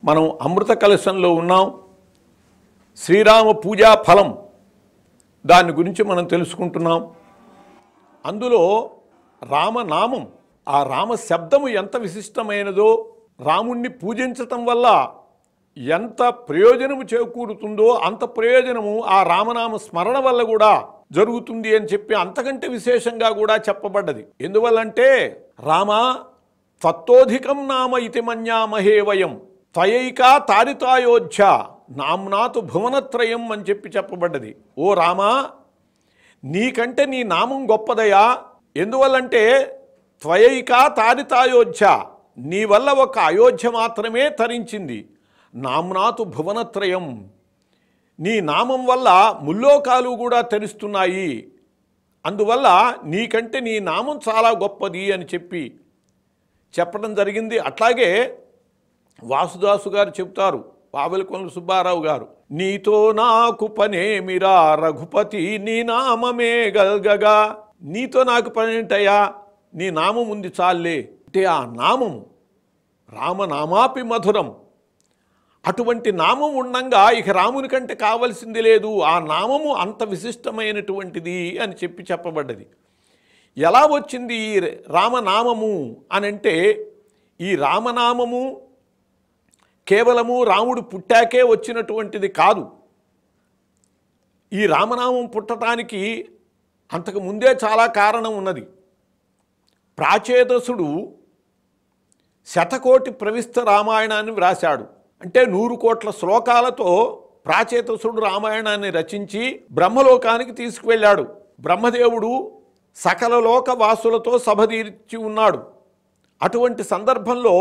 మనం అమృత కలశంలో ఉన్నాం. శ్రీరామ పూజా ఫలం దాని గురించి మనం తెలుసుకుంటున్నాం. అందులో రామనామం, ఆ రామ శబ్దము ఎంత విశిష్టమైనదో, రాముణ్ణి పూజించటం వల్ల ఎంత ప్రయోజనము చేకూరుతుందో అంత ప్రయోజనము ఆ రామనామ స్మరణ వల్ల కూడా జరుగుతుంది అని చెప్పి అంతకంటే విశేషంగా కూడా చెప్పబడ్డది. ఎందువల్లంటే రామ త్వత్తోధికం నామ ఇతి మన్యామహే వయం త్వయైకా తారితాయోధ్య నామ్నాతు భువనత్రయం అని చెప్పి చెప్పబడ్డది. ఓ రామా, నీకంటే నీ నామం గొప్పదయా. ఎందువల్లంటే త్వయైకా తారితాయోధ్య, నీ వల్ల ఒక అయోధ్య మాత్రమే తరించింది. నామ్నాతు భువనత్రయం, నీ నామం వల్ల ముల్లోకాలు కూడా తరిస్తున్నాయి. అందువల్ల నీకంటే నీ నామం చాలా గొప్పది అని చెప్పి చెప్పడం జరిగింది. అట్లాగే వాసుదాసు గారు చెప్తారు, పావెలకొండ సుబ్బారావు గారు, నీతో నాకు పనేమిరా రఘుపతి నీ నామమే గల్గగా. నీతో నాకు పనేంటయ్యా, నీ నామం ఉంది చాలే అంటే ఆ నామము రామనామాపి మధురం. అటువంటి నామం ఉండంగా ఇక రాముని కంటే కావలసింది లేదు. ఆ నామము అంత విశిష్టమైనటువంటిది అని చెప్పి చెప్పబడ్డది. ఎలా వచ్చింది ఈ రామనామము అనంటే, ఈ రామనామము కేవలము రాముడు పుట్టాకే వచ్చినటువంటిది కాదు. ఈ రామనామం పుట్టడానికి అంతకు ముందే చాలా కారణం ఉన్నది. ప్రాచేతసుడు శతకోటి ప్రవిస్త రామాయణాన్ని వ్రాశాడు. అంటే 100 కోట్ల శ్లోకాలతో ప్రాచేతసుడు రామాయణాన్ని రచించి బ్రహ్మలోకానికి తీసుకువెళ్ళాడు. బ్రహ్మదేవుడు సకల లోక వాసులతో సభ తీర్చి ఉన్నాడు. అటువంటి సందర్భంలో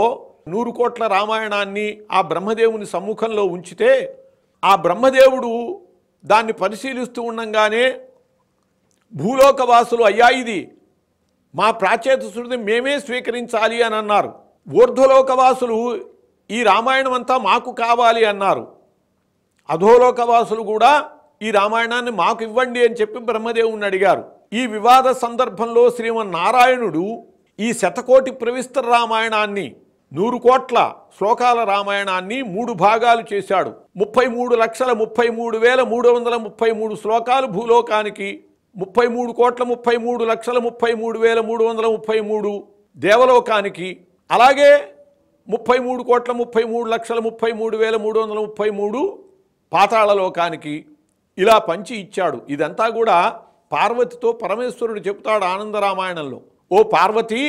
100 కోట్ల రామాయణాన్ని ఆ బ్రహ్మదేవుని సమ్ముఖంలో ఉంచితే ఆ బ్రహ్మదేవుడు దాన్ని పరిశీలిస్తూ ఉండంగానే భూలోకవాసులు, అయ్యా ఇది మా ప్రాచేతసుడిని మేమే స్వీకరించాలి అని అన్నారు. ఊర్ధ్వలోకవాసులు ఈ రామాయణం అంతా మాకు కావాలి అన్నారు. అధోలోకవాసులు కూడా ఈ రామాయణాన్ని మాకు ఇవ్వండి అని చెప్పి బ్రహ్మదేవుని అడిగారు. ఈ వివాద సందర్భంలో శ్రీమన్నారాయణుడు ఈ శతకోటి ప్రవిస్త రామాయణాన్ని 100 కోట్ల శ్లోకాల రామాయణాన్ని 3 భాగాలు చేశాడు. 33,33,333 శ్లోకాలు భూలోకానికి, 33,33,33,333 దేవలోకానికి, అలాగే 33,33,33,333 పాతాళలోకానికి ఇలా పంచి ఇచ్చాడు. ఇదంతా కూడా పార్వతితో పరమేశ్వరుడు చెప్తాడు ఆనందరామాయణంలో. ఓ పార్వతి,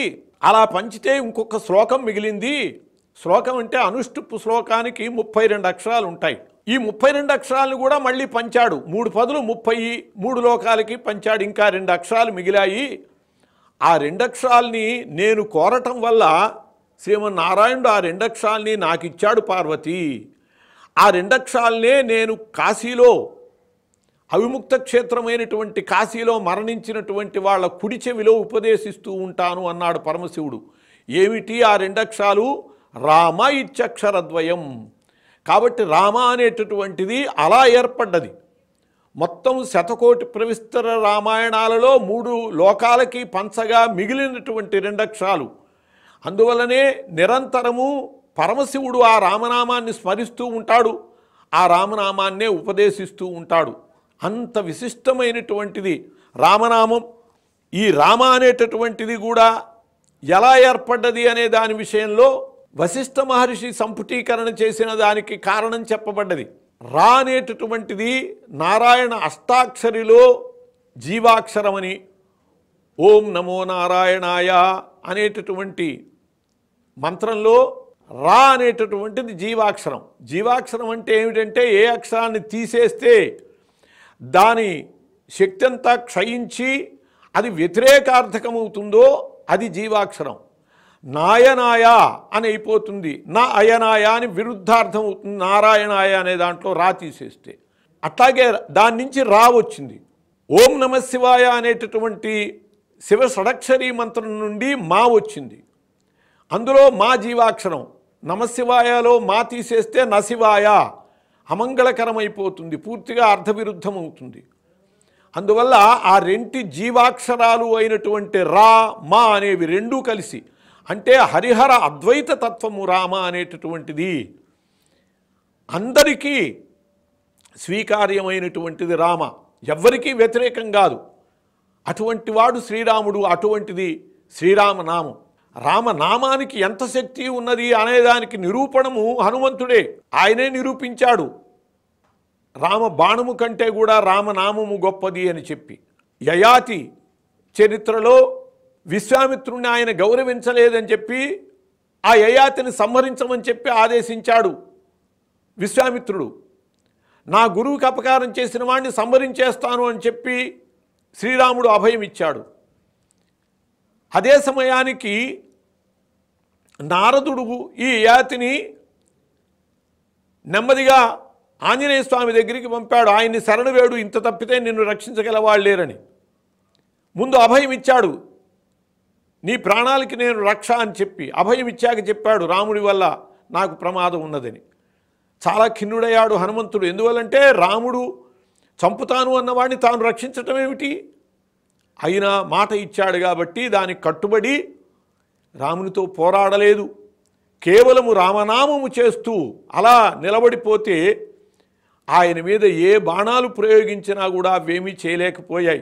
అలా పంచితే ఇంకొక శ్లోకం మిగిలింది. శ్లోకం అంటే అనుష్టుప్పు శ్లోకానికి 32 అక్షరాలు ఉంటాయి. ఈ 32 అక్షరాలను కూడా మళ్ళీ పంచాడు. 3 పదులు 30, 3 లోకాలకి పంచాడు. ఇంకా 2 అక్షరాలు మిగిలాయి. ఆ 2 అక్షరాలని నేను కోరటం వల్ల శ్రీమన్నారాయణుడు ఆ 2 అక్షరాలని నాకు ఇచ్చాడు పార్వతి. ఆ 2 అక్షరాలనే నేను కాశీలో, అవిముక్త క్షేత్రమైనటువంటి కాశీలో మరణించినటువంటి వాళ్ళ కుడి చెవిలో ఉపదేశిస్తూ ఉంటాను అన్నాడు పరమశివుడు. ఏమిటి ఆ 2 అక్షరాలు? రామ ఇత్యక్షరద్వయం. కాబట్టి రామ అనేటటువంటిది అలా ఏర్పడ్డది. మొత్తం శతకోటి ప్రవిస్తర రామాయణాలలో 3 లోకాలకి పంచగా మిగిలినటువంటి 2 అక్షరాలు. అందువలనే నిరంతరము పరమశివుడు ఆ రామనామాన్ని స్మరిస్తూ ఉంటాడు, ఆ రామనామాన్నే ఉపదేశిస్తూ ఉంటాడు. అంత విశిష్టమైనటువంటిది రామనామం. ఈ రామ అనేటటువంటిది కూడా ఎలా ఏర్పడ్డది అనే దాని విషయంలో వశిష్ఠ మహర్షి సంపుటీకరణ చేసిన దానికి కారణం చెప్పబడ్డది. రా అనేటటువంటిది నారాయణ అష్టాక్షరిలో జీవాక్షరమని, ఓం నమో నారాయణాయ అనేటటువంటి మంత్రంలో రా అనేటటువంటిది జీవాక్షరం. జీవాక్షరం అంటే ఏమిటంటే ఏ అక్షరాన్ని తీసేస్తే దాని శక్తి అంతా క్షయించి అది వ్యతిరేకార్థకమవుతుందో అది జీవాక్షరం. నాయనాయ అని అయిపోతుంది, నా అయనాయ అని విరుద్ధార్థం అవుతుంది నారాయణాయ అనే దాంట్లో రా తీసేస్తే. అట్లాగే దాని నుంచి రా వచ్చింది. ఓం నమ శివాయ అనేటటువంటి శివ షడక్షరీ మంత్రం నుండి మా వచ్చింది. అందులో మా జీవాక్షరం. నమశివాయలో మా తీసేస్తే నశివాయ అమంగళకరమైపోతుంది, పూర్తిగా అర్థవిరుద్ధం అవుతుంది. అందువల్ల ఆ 2 జీవాక్షరాలు అయినటువంటి రా మా అనేవి 2 కలిసి, అంటే హరిహర అద్వైత తత్వము రామ అనేటటువంటిది అందరికీ స్వీకార్యమైనటువంటిది రామ, ఎవ్వరికీ వ్యతిరేకం కాదు. అటువంటి వాడు శ్రీరాముడు, అటువంటిది శ్రీరామనామం. రామనామానికి ఎంత శక్తి ఉన్నది అనేదానికి నిరూపణము హనుమంతుడే. ఆయనే నిరూపించాడు. రామ బాణము కంటే కూడా రామనామము గొప్పది అని చెప్పి. యయాతి చరిత్రలో విశ్వామిత్రుణ్ణి ఆయన గౌరవించలేదని చెప్పి ఆ యయాతిని సంహరించమని చెప్పి ఆదేశించాడు విశ్వామిత్రుడు. నా గురువుకి అపకారం చేసిన వాడిని సంహరించేస్తాను అని చెప్పి శ్రీరాముడు అభయం ఇచ్చాడు. అదే సమయానికి నారదుడు ఈ యయాతిని నెమ్మదిగా ఆంజనేయ స్వామి దగ్గరికి పంపాడు. ఆయన్ని శరణు వేడు, ఇంత తప్పితే నిన్ను రక్షించగలవాళ్ళు లేరని. ముందు అభయం ఇచ్చాడు, నీ ప్రాణాలకి నేను రక్ష అని చెప్పి అభయం ఇచ్చాక చెప్పాడు, రాముడి వల్ల నాకు ప్రమాదం ఉన్నదని. చాలా ఖిన్నుడయ్యాడు హనుమంతుడు. ఎందువల్లంటే రాముడు చంపుతాను అన్నవాడిని తాను రక్షించటం ఏమిటి? అయినా మాట ఇచ్చాడు కాబట్టి దానికి కట్టుబడి రామునితో పోరాడలేదు. కేవలము రామనామము చేస్తూ అలా నిలబడిపోతే ఆయన మీద ఏ బాణాలు ప్రయోగించినా కూడా అవేమీ చేయలేకపోయాయి.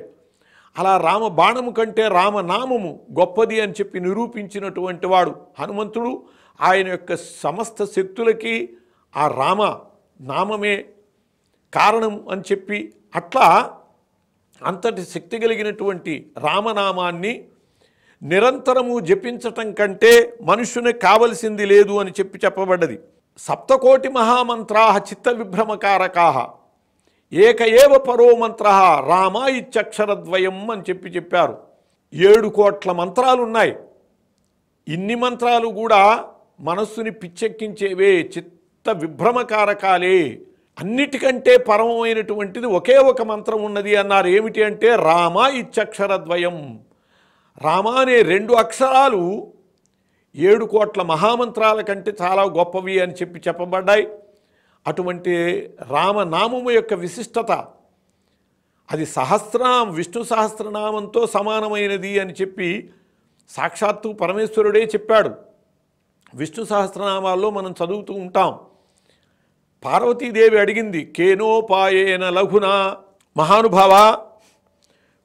అలా రామ బాణము కంటే రామనామము గొప్పది అని చెప్పి నిరూపించినటువంటి వాడు హనుమంతుడు. ఆయన యొక్క సమస్త శక్తులకి ఆ రామ నామమే కారణం అని చెప్పి అట్లా అంతటి శక్తి కలిగినటువంటి రామనామాన్ని నిరంతరము జపించటం కంటే మనుష్యునికి కావలసింది లేదు అని చెప్పి చెప్పబడ్డది. సప్తకోటి మహామంత్రా చిత్త విభ్రమకారకా ఏక ఏవ పరో మంత్ర రామ ఇత్యక్షరద్వయం అని చెప్పారు. 7 కోట్ల మంత్రాలు ఉన్నాయి. ఇన్ని మంత్రాలు కూడా మనస్సుని పిచ్చెక్కించేవే, చిత్త విభ్రమకారకాలే. అన్నిటికంటే పరమమైనటువంటిది ఒకే ఒక మంత్రం ఉన్నది అన్నారు. ఏమిటి అంటే రామ ఇత్యక్షరద్వయం. రామ అనే 2 అక్షరాలు 7 కోట్ల మహామంత్రాల కంటే చాలా గొప్పవి అని చెప్పి చెప్పబడ్డాయి. అటువంటి రామనామము యొక్క విశిష్టత అది సహస్రనామం, విష్ణు సహస్రనామంతో సమానమైనది అని చెప్పి సాక్షాత్తు పరమేశ్వరుడే చెప్పాడు. విష్ణు సహస్రనామాల్లో మనం చదువుతూ ఉంటాం. పార్వతీదేవి అడిగింది, కేనోపాయేన లఘునా మహానుభావ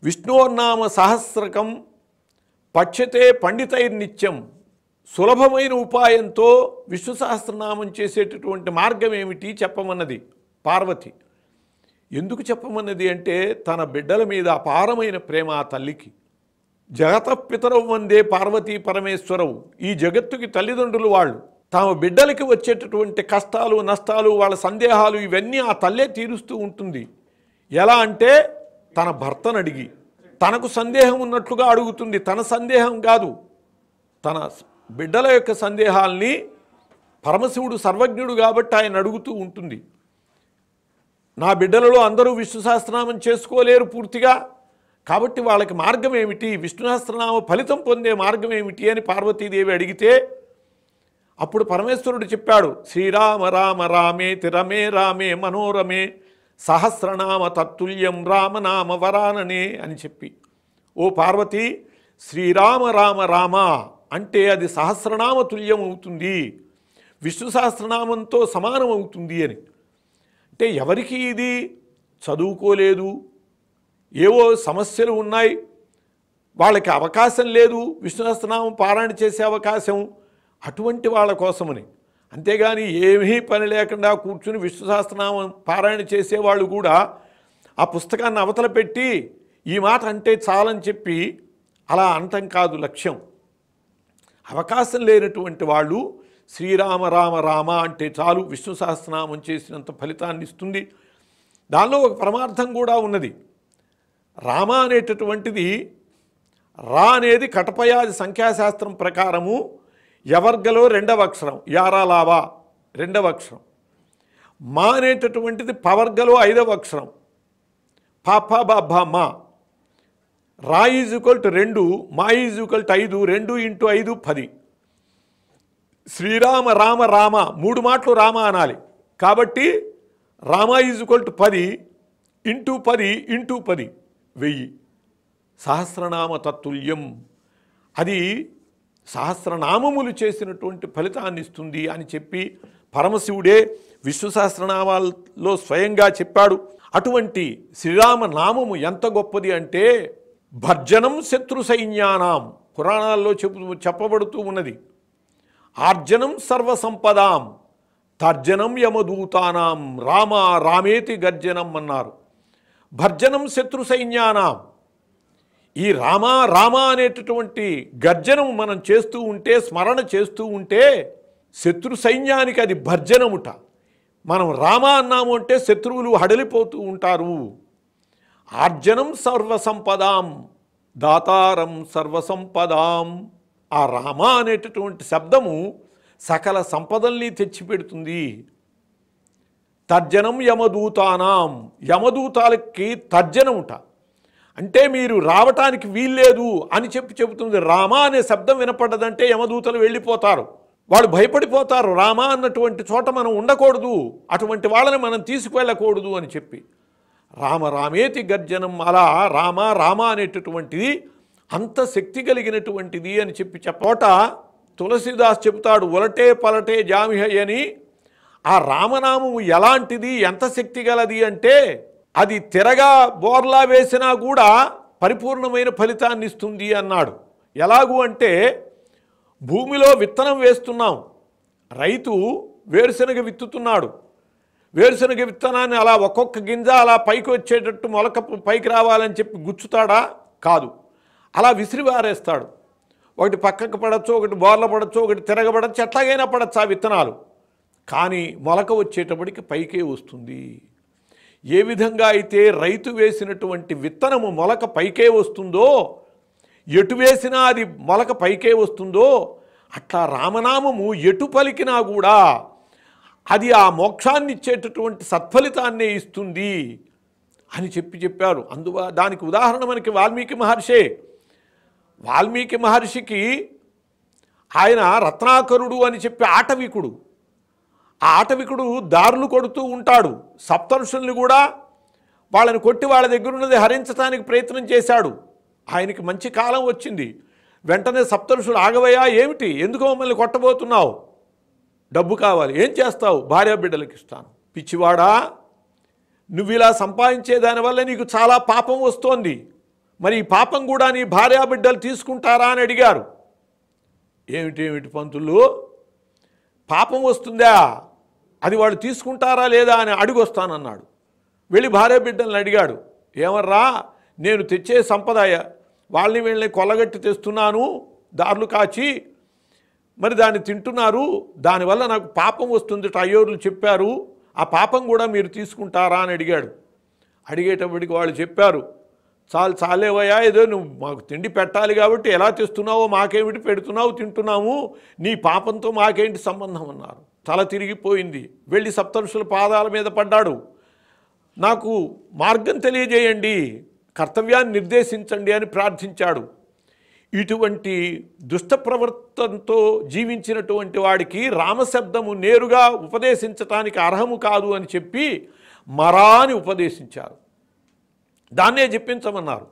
విష్ణోర్నామ సహస్రకం పఠ్యతే పండితైర్నిత్యం. సులభమైన ఉపాయంతో విష్ణు సహస్రనామం చేసేటటువంటి మార్గం ఏమిటి చెప్పమన్నది పార్వతి. ఎందుకు చెప్పమన్నది అంటే తన బిడ్డల మీద అపారమైన ప్రేమ ఆ తల్లికి. జగతపితరవు వందే పార్వతీ పరమేశ్వరవు. ఈ జగత్తుకి తల్లిదండ్రులు వాళ్ళు. తమ బిడ్డలకి వచ్చేటటువంటి కష్టాలు నష్టాలు వాళ్ళ సందేహాలు ఇవన్నీ ఆ తల్లే తీరుస్తూ ఉంటుంది. ఎలా అంటే తన భర్తను అడిగి తనకు సందేహం ఉన్నట్లుగా అడుగుతుంది. తన సందేహం కాదు, తన బిడ్డల యొక్క సందేహాల్ని పరమశివుడు సర్వజ్ఞుడు కాబట్టి ఆయన అడుగుతూ ఉంటుంది. నా బిడ్డలలో అందరూ విష్ణు సహస్రనామం చేసుకోలేరు పూర్తిగా, కాబట్టి వాళ్ళకి మార్గం ఏమిటి, విష్ణు సహస్రనామ ఫలితం పొందే మార్గం ఏమిటి అని పార్వతీదేవి అడిగితే అప్పుడు పరమేశ్వరుడు చెప్పాడు, శ్రీరామ రామ రామేతి రమే రామే మనోరమే సహస్రనామ తత్తుల్యం రామనామ వరాననే అని చెప్పి, ఓ పార్వతి శ్రీరామ రామ రామ అంటే అది సహస్రనామ తుల్యం అవుతుంది, విష్ణు సహస్రనామంతో సమానం అవుతుంది అని. అంటే ఎవరికి ఇది చదువుకోలేదు, ఏవో సమస్యలు ఉన్నాయి, వాళ్ళకి అవకాశం లేదు విష్ణు సహస్రనామం పారాయణ చేసే అవకాశం, అటువంటి వాళ్ళ కోసమని. అంతేగాని ఏమీ పని లేకుండా కూర్చుని విష్ణు సహస్రనామం పారాయణ చేసేవాళ్ళు కూడా ఆ పుస్తకాన్ని అవతల పెట్టి ఈ మాట అంటే చాలని చెప్పి అలా అంతం కాదు లక్ష్యం. అవకాశం లేనటువంటి వాళ్ళు శ్రీరామ రామ రామ అంటే చాలు విష్ణు సహస్రనామం చేసినంత ఫలితాన్ని ఇస్తుంది. దానిలో ఒక పరమార్థం కూడా ఉన్నది. రామ అనేటటువంటిది రా అనేది కటపయాది సంఖ్యాశాస్త్రం ప్రకారము యవర్గలో 2వ అక్షరం, యారాలావా 2వ అక్షరం. మా అనేటటువంటిది పవర్గలో 5వ అక్షరం, పాప బాబా మా. రా ఈజ్ ఈక్వల్ టు 2, మా is equal to 5, 2 × 5 10. Srirama Rama Rama 3 మాటలు రామ అనాలి. కాబట్టి రామ ఈజ్ ఈక్వల్ టు 10 × 10 × 10 1000. సహస్రనామ తత్తుల్యం, అది సహస్రనామములు చేసినటువంటి ఫలితాన్ని ఇస్తుంది అని చెప్పి పరమశివుడే విష్ణు సహస్రనామాల్లో స్వయంగా చెప్పాడు. అటువంటి శ్రీరామ నామము ఎంత గొప్పది అంటే భర్జనం శత్రు సైన్యానాం, పురాణాల్లో చెప్పబడుతూ ఉన్నది. ఆర్జనం సర్వసంపదాం, తర్జనం యమదూతానాం, రామ రామేతి గర్జనం అన్నారు. భర్జనం శత్రు సైన్యానాం, ఈ రామ రామ అనేటటువంటి గర్జనం మనం చేస్తూ ఉంటే, స్మరణ చేస్తూ ఉంటే శత్రు సైన్యానికి అది భర్జనముట. మనం రామ అన్నాము అంటే శత్రువులు హడలిపోతూ ఉంటారు. ఆర్జనం సర్వసంపదాం, దాతారం సర్వసంపదాం. ఆ రామ అనేటటువంటి శబ్దము సకల సంపదల్ని తెచ్చిపెడుతుంది. తర్జనం యమదూతానాం, యమదూతాలకి తర్జనముట అంటే మీరు రావటానికి వీల్లేదు అని చెబుతుంది. రామ అనే శబ్దం వినపడ్డదంటే యమదూతలు వెళ్ళిపోతారు, వాళ్ళు భయపడిపోతారు. రామ అన్నటువంటి చోట మనం ఉండకూడదు, అటువంటి వాళ్ళని మనం తీసుకువెళ్ళకూడదు అని చెప్పి రామ రామేతి గర్జనం. అలా రామ రామ అనేటటువంటిది అంత శక్తి కలిగినటువంటిది అని చెప్పోట తులసీదాస్ చెబుతాడు, ఉలటే పలటే జామిహై అని. ఆ రామనామము ఎలాంటిది, ఎంత శక్తి గలది అంటే అది తిరగా బోర్లా వేసినా కూడా పరిపూర్ణమైన ఫలితాన్ని ఇస్తుంది అన్నాడు. ఎలాగూ అంటే భూమిలో విత్తనం వేస్తున్నాం, రైతు వేరుశనగ విత్తుతున్నాడు. వేరుశనగ విత్తనాన్ని అలా ఒక్కొక్క గింజ అలా పైకి వచ్చేటట్టు మొలక పైకి రావాలని చెప్పి గుచ్చుతాడా? కాదు, అలా విసిరివారేస్తాడు. ఒకటి పక్కకు పడచ్చు, ఒకటి బోర్ల పడచ్చు, ఒకటి తిరగబడచ్చు, ఎట్లాగైనా పడచ్చు ఆ విత్తనాలు. కానీ మొలక వచ్చేటప్పటికి పైకే వస్తుంది. ఏ విధంగా అయితే రైతు వేసినటువంటి విత్తనము మొలక పైకే వస్తుందో, ఎటు వేసినా అది మొలక పైకే వస్తుందో, అట్లా రామనామము ఎటు పలికినా కూడా అది ఆ మోక్షాన్ని ఇచ్చేటటువంటి సత్ఫలితాన్నే ఇస్తుంది అని చెప్పారు. దానికి ఉదాహరణ మనకి వాల్మీకి మహర్షే. వాల్మీకి మహర్షికి ఆయన రత్నాకరుడు అని చెప్పి ఆటవికుడు. ఆ ఆటవికుడు దారులు కొడుతూ ఉంటాడు. సప్తఋషుల్ని కూడా వాళ్ళని కొట్టి వాళ్ళ దగ్గర ఉన్నది హరించడానికి ప్రయత్నం చేశాడు. ఆయనకి మంచి కాలం వచ్చింది. వెంటనే సప్తఋషులు, ఆగవయ్యా, ఏమిటి, ఎందుకు మమ్మల్ని కొట్టబోతున్నావు? డబ్బు కావాలి, ఏం చేస్తావు? భార్యాబిడ్డలకు ఇస్తాను. పిచ్చివాడా, నువ్వు ఇలా సంపాదించే దానివల్ల నీకు చాలా పాపం వస్తోంది, మరి ఈ పాపం కూడా నీ భార్యాబిడ్డలు తీసుకుంటారా అని అడిగారు. ఏమిటి పంతులు, పాపం వస్తుందా, అది వాళ్ళు తీసుకుంటారా లేదా అని అడిగొస్తానన్నాడు. వెళ్ళి భార్యాబిడ్డలను అడిగాడు. ఏమర్రా, నేను తెచ్చే సంపద వాళ్ళని వీళ్ళని కొల్లగట్టి తెస్తున్నాను, దారులు కాచి, మరి దాన్ని తింటున్నారు, దానివల్ల నాకు పాపం వస్తుంది అయ్యోర్లు చెప్పారు, ఆ పాపం కూడా మీరు తీసుకుంటారా అని అడిగాడు. అడిగేటప్పటికి వాళ్ళు చెప్పారు, చాలేవయ్యా, ఏదో నువ్వు మాకు తిండి పెట్టాలి కాబట్టి ఎలా తెస్తున్నావో మాకేమిటి, పెడుతున్నావు, తింటున్నాము, నీ పాపంతో మాకేంటి సంబంధం అన్నారు. తల తిరిగిపోయింది. వెళ్ళి సప్తఋషుల పాదాల మీద పడ్డాడు. నాకు మార్గం తెలియజేయండి, కర్తవ్యాన్ని నిర్దేశించండి అని ప్రార్థించాడు. ఇటువంటి దుష్ట ప్రవర్తనతో జీవించినటువంటి వాడికి రామశబ్దము నేరుగా ఉపదేశించటానికి అర్హము కాదు అని చెప్పి మరాని ఉపదేశించారు. దాన్నే చెప్పించమన్నారు.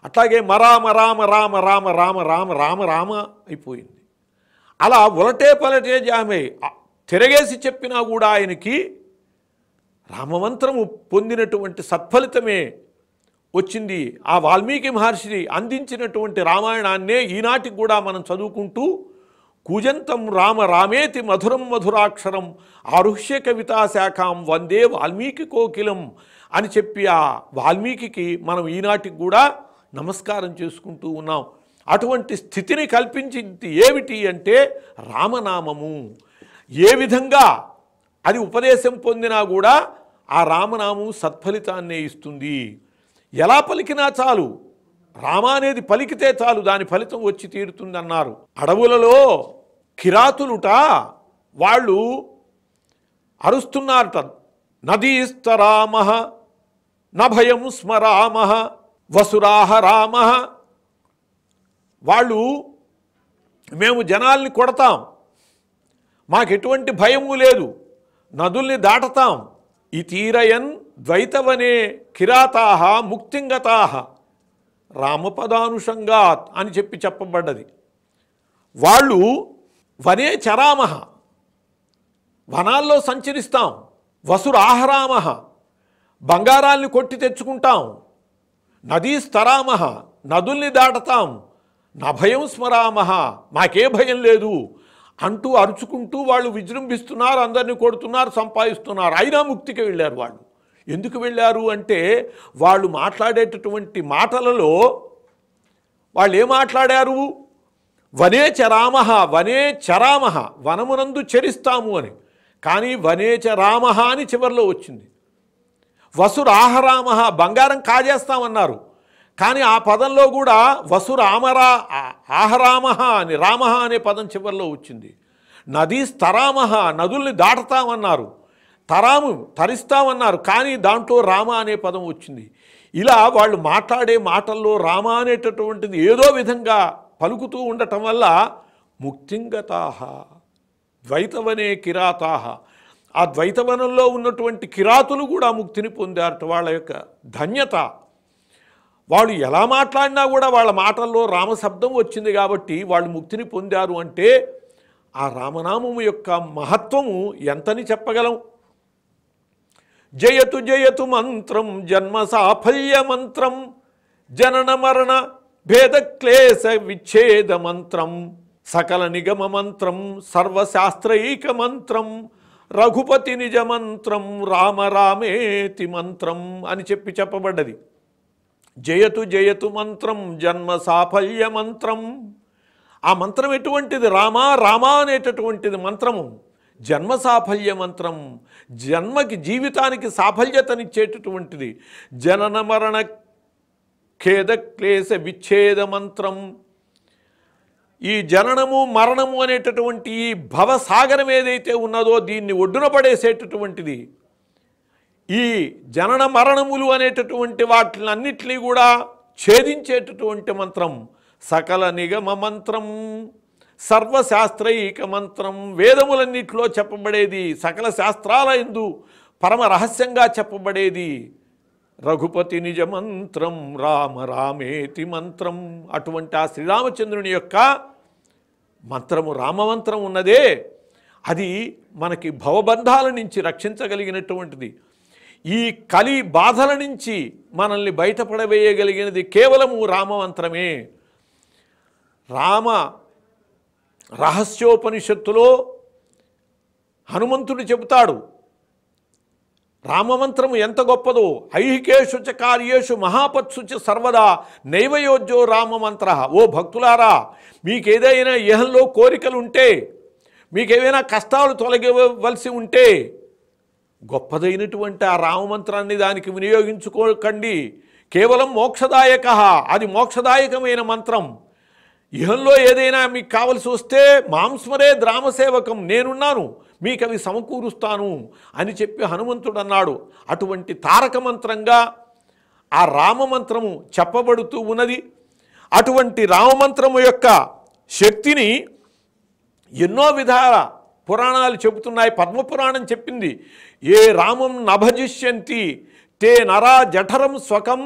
అట్లాగే మరామ రామ రామ రామ రామ రామ రామ రామ అయిపోయింది. అలా ఉలటే పలటే జామే తిరగేసి చెప్పినా కూడా ఆయనకి రామమంత్రము పొందినటువంటి సత్ఫలితమే వచ్చింది. ఆ వాల్మీకి మహర్షి అందించినటువంటి రామాయణాన్నే ఈనాటికి కూడా మనం చదువుకుంటూ కూజంతం రామ రామేతి మధురం మధురాక్షరం ఆరుహ్య కవితా శాఖాం వందే వాల్మీకి కోకిలం అని చెప్పి ఆ వాల్మీకి మనం ఈనాటికి కూడా నమస్కారం చేసుకుంటూ ఉన్నాం. అటువంటి స్థితిని కల్పించింది ఏమిటి అంటే రామనామము. ఏ విధంగా అది ఉపదేశం పొందినా కూడా ఆ రామనామం సత్ఫలితాన్నే ఇస్తుంది. ఎలా పలికినా చాలు, రామ అనేది పలికితే చాలు, దాని ఫలితం వచ్చి తీరుతుందన్నారు. అడవులలో కిరాతులుట వాళ్ళు అరుస్తున్నారట, నదీస్తరామ నభయం స్మరామ వసురాహ రామ. వాళ్ళు మేము జనాల్ని కొడతాం, మాకెటువంటి భయము లేదు, నదుల్ని దాటతాం. ఈ తీరయన్ ద్వైతవనే కిరాతాహ ముక్తింగతాహ రామపదానుషంగాత్ అని చెప్పబడ్డది. వాళ్ళు వనే చరామహ, వనాల్లో సంచరిస్తాం, వసురాహరామ, బంగారాల్ని కొట్టి తెచ్చుకుంటాం. నదీ స్తరామ, నదుల్ని దాటతాం. నభయం స్మరామహ, మాకే భయం లేదు అంటూ అరుచుకుంటూ వాళ్ళు విజృంభిస్తున్నారు, అందరినీ కొడుతున్నారు, సంపాదిస్తున్నారు. అయినా ముక్తికి వెళ్ళారు. వాళ్ళు ఎందుకు వెళ్ళారు అంటే వాళ్ళు మాట్లాడేటటువంటి మాటలలో వాళ్ళు ఏం మాట్లాడారు? వనే చరామహ, వనే చరామహ, వనమునందు చరిస్తాము అని. కానీ వనే చరామహ అని చివరిలో వచ్చింది. వసురాహరామహ, బంగారం కాజేస్తామన్నారు. కానీ ఆ పదంలో కూడా ఆహరామహ అని, రామహ అనే పదం చివరిలో వచ్చింది. నదీ స్తరామహ, నదుల్ని దాటుతామన్నారు. తరిస్తామన్నారు. కానీ దాంట్లో రామ అనే పదం వచ్చింది. ఇలా వాళ్ళు మాట్లాడే మాటల్లో రామ అనేటటువంటిది ఏదో విధంగా పలుకుతూ ఉండటం వల్ల ముక్తింగతాహ ద్వైతవనే కిరాతాహ, ఆ ద్వైతవనంలో ఉన్నటువంటి కిరాతులు కూడా ముక్తిని పొందారట. వాళ్ళ యొక్క ధన్యత. వాళ్ళు ఎలా మాట్లాడినా కూడా వాళ్ళ మాటల్లో రామశబ్దం వచ్చింది కాబట్టి వాళ్ళు ముక్తిని పొందారు. అంటే ఆ రామనామము యొక్క మహత్వము ఎంతని చెప్పగలం? జయతు జయతు మంత్రం జన్మ సాఫల్య మంత్రం, జనన మరణ భేదక్లేశ విచ్ఛేద మంత్రం, సకల నిగమ మంత్రం, సర్వశాస్త్రైక మంత్రం, రఘుపతి నిజ మంత్రం, రామ రామేతి మంత్రం అని చెప్పబడ్డది. జయతు జయతు మంత్రం జన్మ సాఫల్య మంత్రం. ఆ మంత్రం ఎటువంటిది? రామా రామా అనేటటువంటిది మంత్రము. జన్మ సాఫల్య మంత్రం, జన్మకి జీవితానికి సాఫల్యతనిచ్చేటటువంటిది. జనన మరణ ఖేద క్లేశ విచ్ఛేద మంత్రం. ఈ జననము మరణము అనేటటువంటి ఈ భవసాగరం ఏదైతే ఉన్నదో దీన్ని ఒడ్డున పడేసేటటువంటిది. ఈ జనన మరణములు అనేటటువంటి వాటినన్నిటినీ కూడా ఛేదించేటటువంటి మంత్రం. సకల నిగమ మంత్రం, సర్వశాస్త్రైక మంత్రం. వేదములన్నిటిలో చెప్పబడేది, సకల శాస్త్రాల యందు పరమ రహస్యంగా చెప్పబడేది రఘుపతి నిజ మంత్రం, రామ రామేతి మంత్రం. అటువంటి ఆ శ్రీరామచంద్రుని యొక్క మంత్రము, రామమంత్రం ఉన్నదే, అది మనకి భవబంధాల నుంచి రక్షించగలిగినటువంటిది. ఈ కలి బాధల నుంచి మనల్ని బయటపడవేయగలిగినది కేవలము రామమంత్రమే. రామ రహస్యోపనిషత్తులో హనుమంతుడు చెబుతాడు రామమంత్రము ఎంత గొప్పదో. ఐహికేషు చ కార్యేషు మహాపత్సు చ సర్వదా నైవయోజ్యో రామమంత్ర. ఓ భక్తులారా, మీకేదైనా ఇహంలో కోరికలు ఉంటే, మీకేమైనా కష్టాలు తొలగివలసి ఉంటే గొప్పదైనటువంటి ఆ రామమంత్రాన్ని దానికి వినియోగించుకోకండి. కేవలం మోక్షదాయక, అది మోక్షదాయకమైన మంత్రం. ఇహంలో ఏదైనా మీకు కావలసి వస్తే మాంస్మరే ద్రామసేవకం, నేనున్నాను, మీకు అవి సమకూరుస్తాను అని చెప్పి హనుమంతుడు అన్నాడు. అటువంటి తారక మంత్రంగా ఆ రామమంత్రము చెప్పబడుతూ ఉన్నది. అటువంటి రామమంత్రము యొక్క శక్తిని ఎన్నో విధాల పురాణాలు చెబుతున్నాయి. పద్మపురాణం చెప్పింది, ఏ రామం నభజిష్యంతి తే నరా జఠరం స్వకం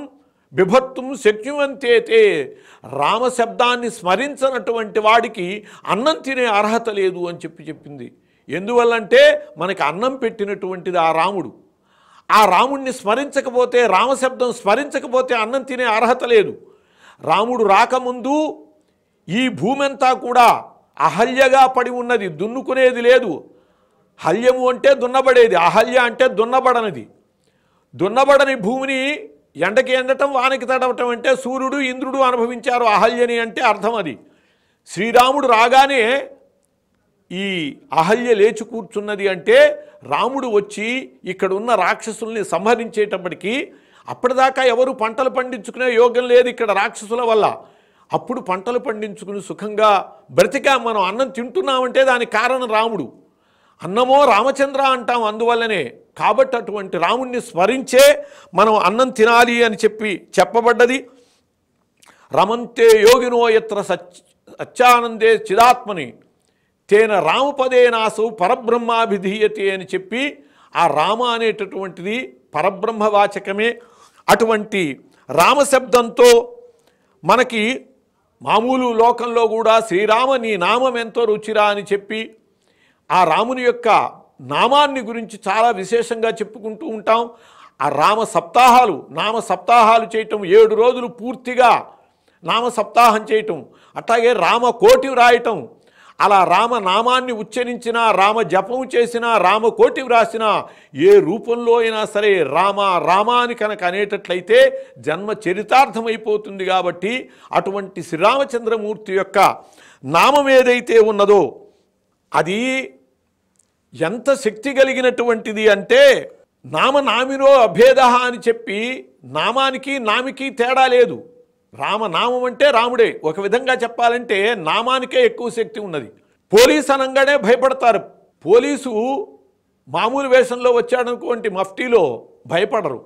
బిభత్తుం శక్యువంతేతే. రామశబ్దాన్ని స్మరించనటువంటి వాడికి అన్నం తినే అర్హత లేదు అని చెప్పింది. ఎందువల్లంటే మనకి అన్నం పెట్టినటువంటిది ఆ రాముడు. ఆ రాముడిని స్మరించకపోతే, రామశబ్దం స్మరించకపోతే అన్నం తినే అర్హత లేదు. రాముడు రాకముందు ఈ భూమి అంతా కూడా అహల్యగా పడి ఉన్నది, దున్నుకునేది లేదు. హల్యము అంటే దున్నబడేది, అహల్య అంటే దున్నబడనిది. దున్నబడని భూమిని ఎండకి ఎండటం, వానకి తడవటం అంటే సూర్యుడు ఇంద్రుడు అనుభవించారు అహల్యని అంటే అర్థం అది. శ్రీరాముడు రాగానే ఈ అహల్య లేచి కూర్చున్నది అంటే రాముడు వచ్చి ఇక్కడ ఉన్న రాక్షసుల్ని సంహరించేటప్పటికీ, అప్పటిదాకా ఎవరు పంటలు పండించుకునే యోగం లేదు ఇక్కడ రాక్షసుల వల్ల. అప్పుడు పంటలు పండించుకుని సుఖంగా బ్రతికా మనం అన్నం తింటున్నామంటే దానికి కారణం రాముడు. అన్నమో రామచంద్ర అంటాం అందువల్లనే. కాబట్టి అటువంటి రాముణ్ణి స్మరించే మనం అన్నం తినాలి అని చెప్పబడ్డది. రమంతే యోగినో యత్ర సచ్చానందే చిదాత్మని తేన రామపదేనాసు పరబ్రహ్మాభిధీయతే అని చెప్పి, ఆ రామ అనేటటువంటిది పరబ్రహ్మవాచకమే. అటువంటి రామశబ్దంతో మనకి మామూలు లోకంలో కూడా శ్రీరామ నీ నామం ఎంతో రుచిరా అని చెప్పి ఆ రాముని యొక్క నామాన్ని గురించి చాలా విశేషంగా చెప్పుకుంటూ ఉంటాం. ఆ రామ సప్తాహాలు, నామ సప్తాహాలు చేయటం, 7 రోజులు పూర్తిగా నామ సప్తాహం చేయటం, అట్లాగే రామకోటి వ్రాయటం. అలా రామనామాన్ని ఉచ్చరించినా, రామ జపం చేసినా, రామకోటి వ్రాసినా, ఏ రూపంలో అయినా సరే రామ రామ అని కనుక అనేటట్లయితే జన్మ చరితార్థమైపోతుంది. కాబట్టి అటువంటి శ్రీరామచంద్రమూర్తి యొక్క నామం ఏదైతే ఉన్నదో అది ఎంత శక్తి కలిగినటువంటిది అంటే, నామనామినో అభేద అని చెప్పి నామానికి నామికి తేడా లేదు. రామనామం అంటే రాముడే. ఒక విధంగా చెప్పాలంటే నామానికే ఎక్కువ శక్తి ఉన్నది. పోలీస్ అనగానే భయపడతారు. పోలీసు మామూలు వేషంలో వచ్చాడనుకోండి, మఫ్టీలో భయపడరు.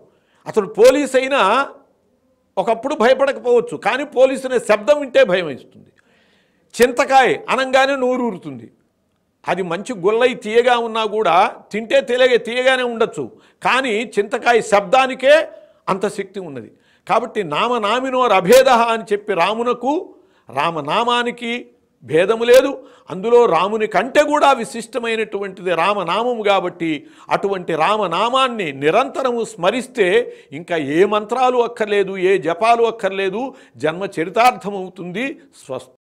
అతడు పోలీస్ అయినా ఒకప్పుడు భయపడకపోవచ్చు, కానీ పోలీసు అనే శబ్దం వింటే భయం వేస్తుంది. చింతకాయ అనగానే నోరూరుతుంది. అది మంచి గుల్లై తీయగా ఉన్నా కూడా తింటే తీయగానే ఉండొచ్చు, కానీ చింతకాయ శబ్దానికే అంత శక్తి ఉన్నది. కాబట్టి నామనామినోర్ అభేద అని చెప్పి రామునకు, రామనామానికి భేదము లేదు. అందులో రాముని కంటే కూడా విశిష్టమైనటువంటిది రామనామము. కాబట్టి అటువంటి రామనామాన్ని నిరంతరము స్మరిస్తే ఇంకా ఏ మంత్రాలు అక్కర్లేదు, ఏ జపాలు అక్కర్లేదు, జన్మ చరితార్థమవుతుంది. స్వస్తి.